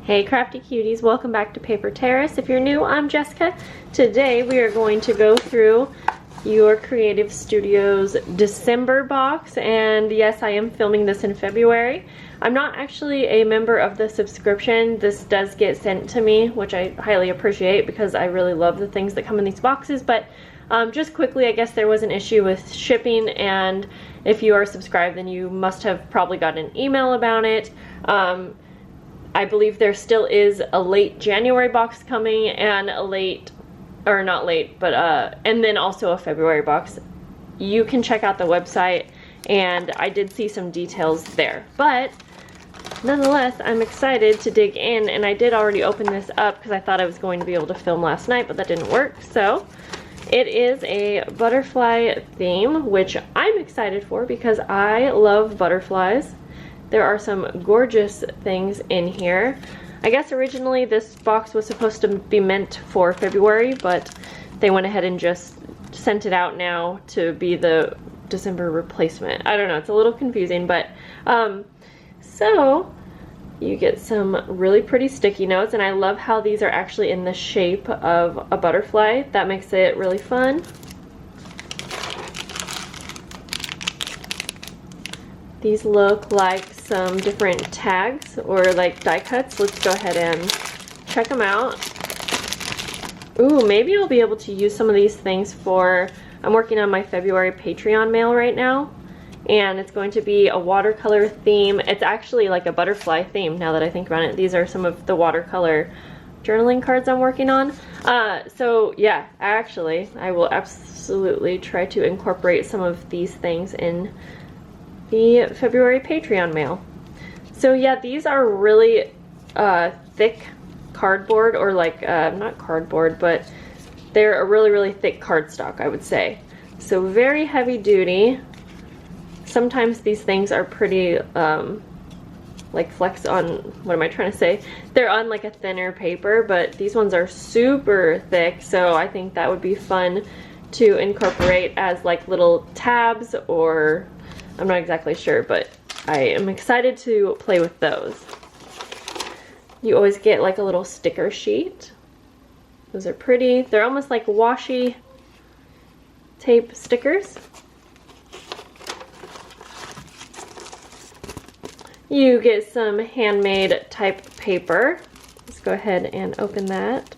Hey crafty cuties, welcome back to Paper Terrace. If you're new, I'm Jessica. Today we are going to go through your Creative Studios December box, and yes, I am filming this in February. I'm not actually a member of the subscription. This does get sent to me, which I highly appreciate because I really love the things that come in these boxes, but just quickly, I guess there was an issue with shipping, and if you are subscribed, then you must have probably gotten an email about it. I believe there still is a late January box coming and a late, or not late, but and then also a February box. You can check out the website, and I did see some details there. But nonetheless, I'm excited to dig in, and I did already open this up because I thought I was going to be able to film last night, but that didn't work. So it is a butterfly theme, which I'm excited for because I love butterflies. There are some gorgeous things in here. I guess originally this box was supposed to be meant for February, but they went ahead and just sent it out now to be the December replacement. I don't know, it's a little confusing, but so you get some really pretty sticky notes, and I love how these are actually in the shape of a butterfly. That makes it really fun. These look like some different tags or like die cuts. Let's go ahead and check them out. Ooh, maybe I'll be able to use some of these things for, I'm working on my February Patreon mail right now, and it's going to be a watercolor theme. It's actually like a butterfly theme now that I think about it. These are some of the watercolor journaling cards I'm working on. So yeah, actually, I will absolutely try to incorporate some of these things in the February Patreon mail. So yeah, these are really thick cardboard, or like not cardboard, but they're a really thick cardstock, I would say. So very heavy duty. Sometimes these things are pretty like flex on, what am I trying to say? They're on like a thinner paper, but these ones are super thick, so I think that would be fun to incorporate as like little tabs, or I'm not exactly sure, but I am excited to play with those. You always get like a little sticker sheet. Those are pretty. They're almost like washi tape stickers. You get some handmade type paper. Let's go ahead and open that.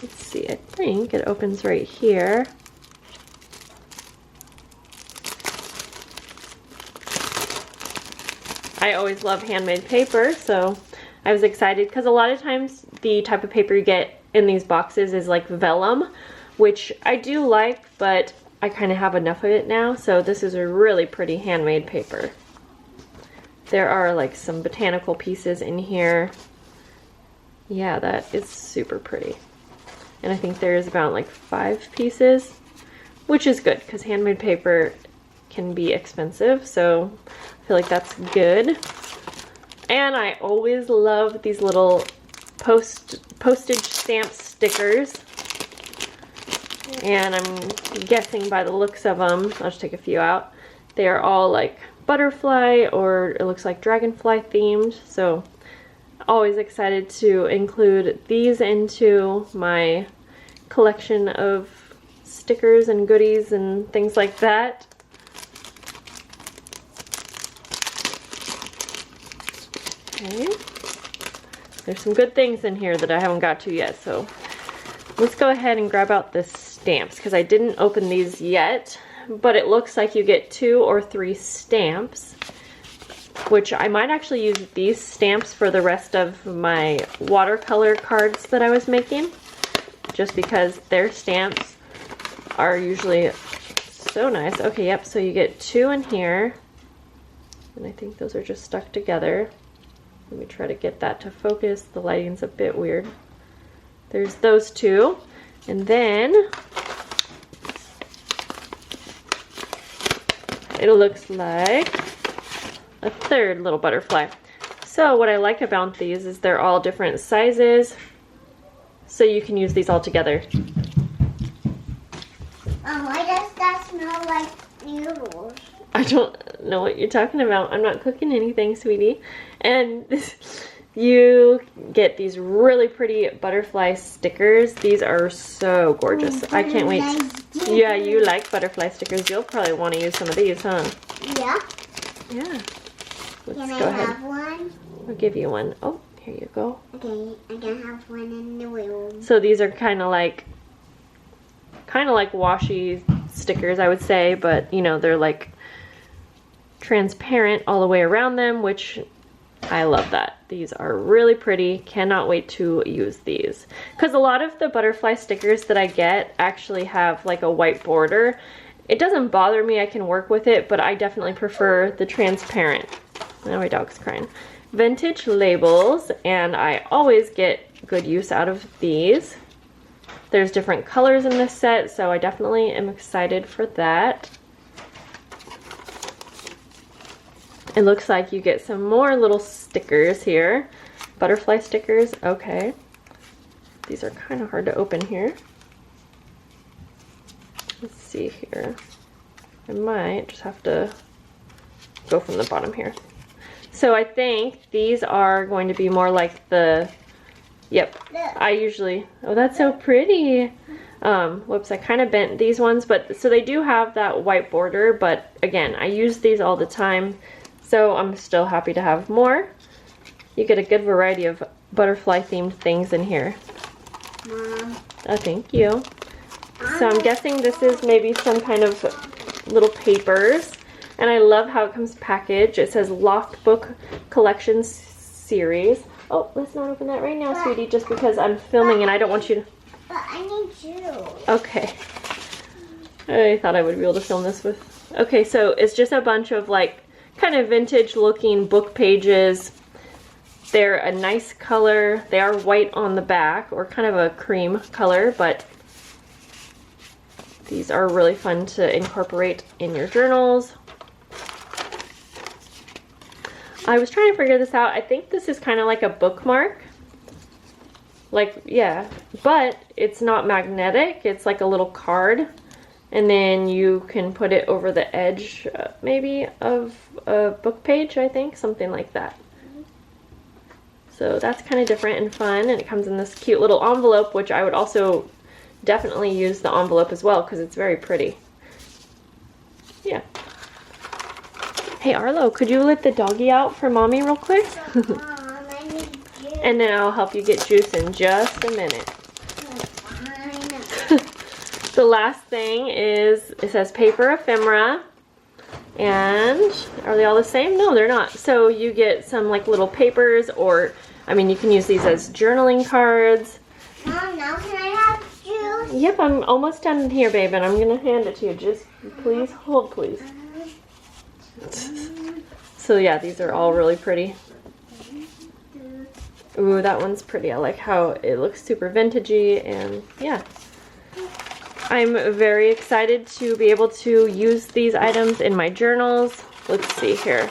Let's see, I think it opens right here. I always love handmade paper, so I was excited because a lot of times the type of paper you get in these boxes is like vellum, which I do like, but I kind of have enough of it now, so this is a really pretty handmade paper. There are like some botanical pieces in here. Yeah, that is super pretty. And I think there's about like 5 pieces, which is good because handmade paper can be expensive, so I feel like that's good. And I always love these little postage stamp stickers, and I'm guessing by the looks of them, I'll just take a few out, they are all like butterfly, or it looks like dragonfly themed, so always excited to include these into my collection of stickers and goodies and things like that. Okay. There's some good things in here that I haven't got to yet, so let's go ahead and grab out the stamps because I didn't open these yet, but it looks like you get 2 or 3 stamps, which I might actually use these stamps for the rest of my watercolor cards that I was making, just because their stamps are usually so nice. Okay, yep, so you get 2 in here, and I think those are just stuck together. Let me try to get that to focus. The lighting's a bit weird. There's those 2. And then it looks like a 3rd little butterfly. So what I like about these is they're all different sizes, so you can use these all together. Why does that smell like noodles? I don't know what you're talking about. I'm not cooking anything, sweetie. And you get these really pretty butterfly stickers. These are so gorgeous. I can't wait. Yeah, you like butterfly stickers. You'll probably want to use some of these, huh? Yeah. Yeah. Let's Can go I ahead. have one? I'll give you one. Oh, here you go. Okay, I can have one in the room. So these are kind of like washi stickers, I would say, but you know, they're like transparent all the way around them, which I love that. These are really pretty. Cannot wait to use these. Because a lot of the butterfly stickers that I get actually have like a white border. It doesn't bother me, I can work with it, but I definitely prefer the transparent. Now my dog's crying. Vintage labels, and I always get good use out of these. There's different colors in this set, so I definitely am excited for that. It looks like you get some more little stickers here. Butterfly stickers, okay. These are kind of hard to open here. Let's see here. I might just have to go from the bottom here. So I think these are going to be more like the, yep, I usually, oh that's so pretty. Whoops, I kind of bent these ones, but so they do have that white border, but again, I use these all the time. So I'm still happy to have more. You get a good variety of butterfly themed things in here. Mom. Oh, thank you. So I'm guessing this is maybe some kind of little papers. And I love how it comes packaged. It says Loft Book Collection Series. Oh, let's not open that right now, sweetie, just because I'm filming and I don't want you to... But I need you. Okay. I thought I would be able to film this with... Okay, so it's just a bunch of like kind of vintage looking book pages. They're a nice color. They are white on the back, or kind of a cream color, but these are really fun to incorporate in your journals. I was trying to figure this out. I think this is kind of like a bookmark. Like, yeah, but it's not magnetic. It's like a little card. And then you can put it over the edge, maybe, of a book page, I think. Something like that. So that's kind of different and fun. And it comes in this cute little envelope, which I would also definitely use the envelope as well, because it's very pretty. Yeah. Hey, Arlo, could you let the doggy out for Mommy real quick? Mom, I need you. And then I'll help you get juice in just a minute. Fine. The last thing is, it says paper ephemera, and are they all the same? No, they're not. So you get some like little papers, or I mean you can use these as journaling cards. Mom, now can I have juice? Yep, I'm almost done here, babe, and I'm gonna hand it to you. Just please hold, please. So yeah, these are all really pretty. Ooh, that one's pretty. I like how it looks super vintagey, and yeah. I'm very excited to be able to use these items in my journals. Let's see here.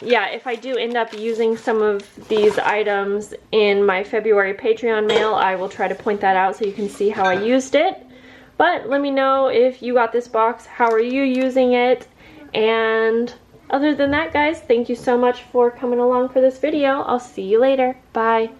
Yeah, if I do end up using some of these items in my February Patreon mail, I will try to point that out so you can see how I used it. But let me know if you got this box, how are you using it? And other than that, guys, thank you so much for coming along for this video. I'll see you later. Bye.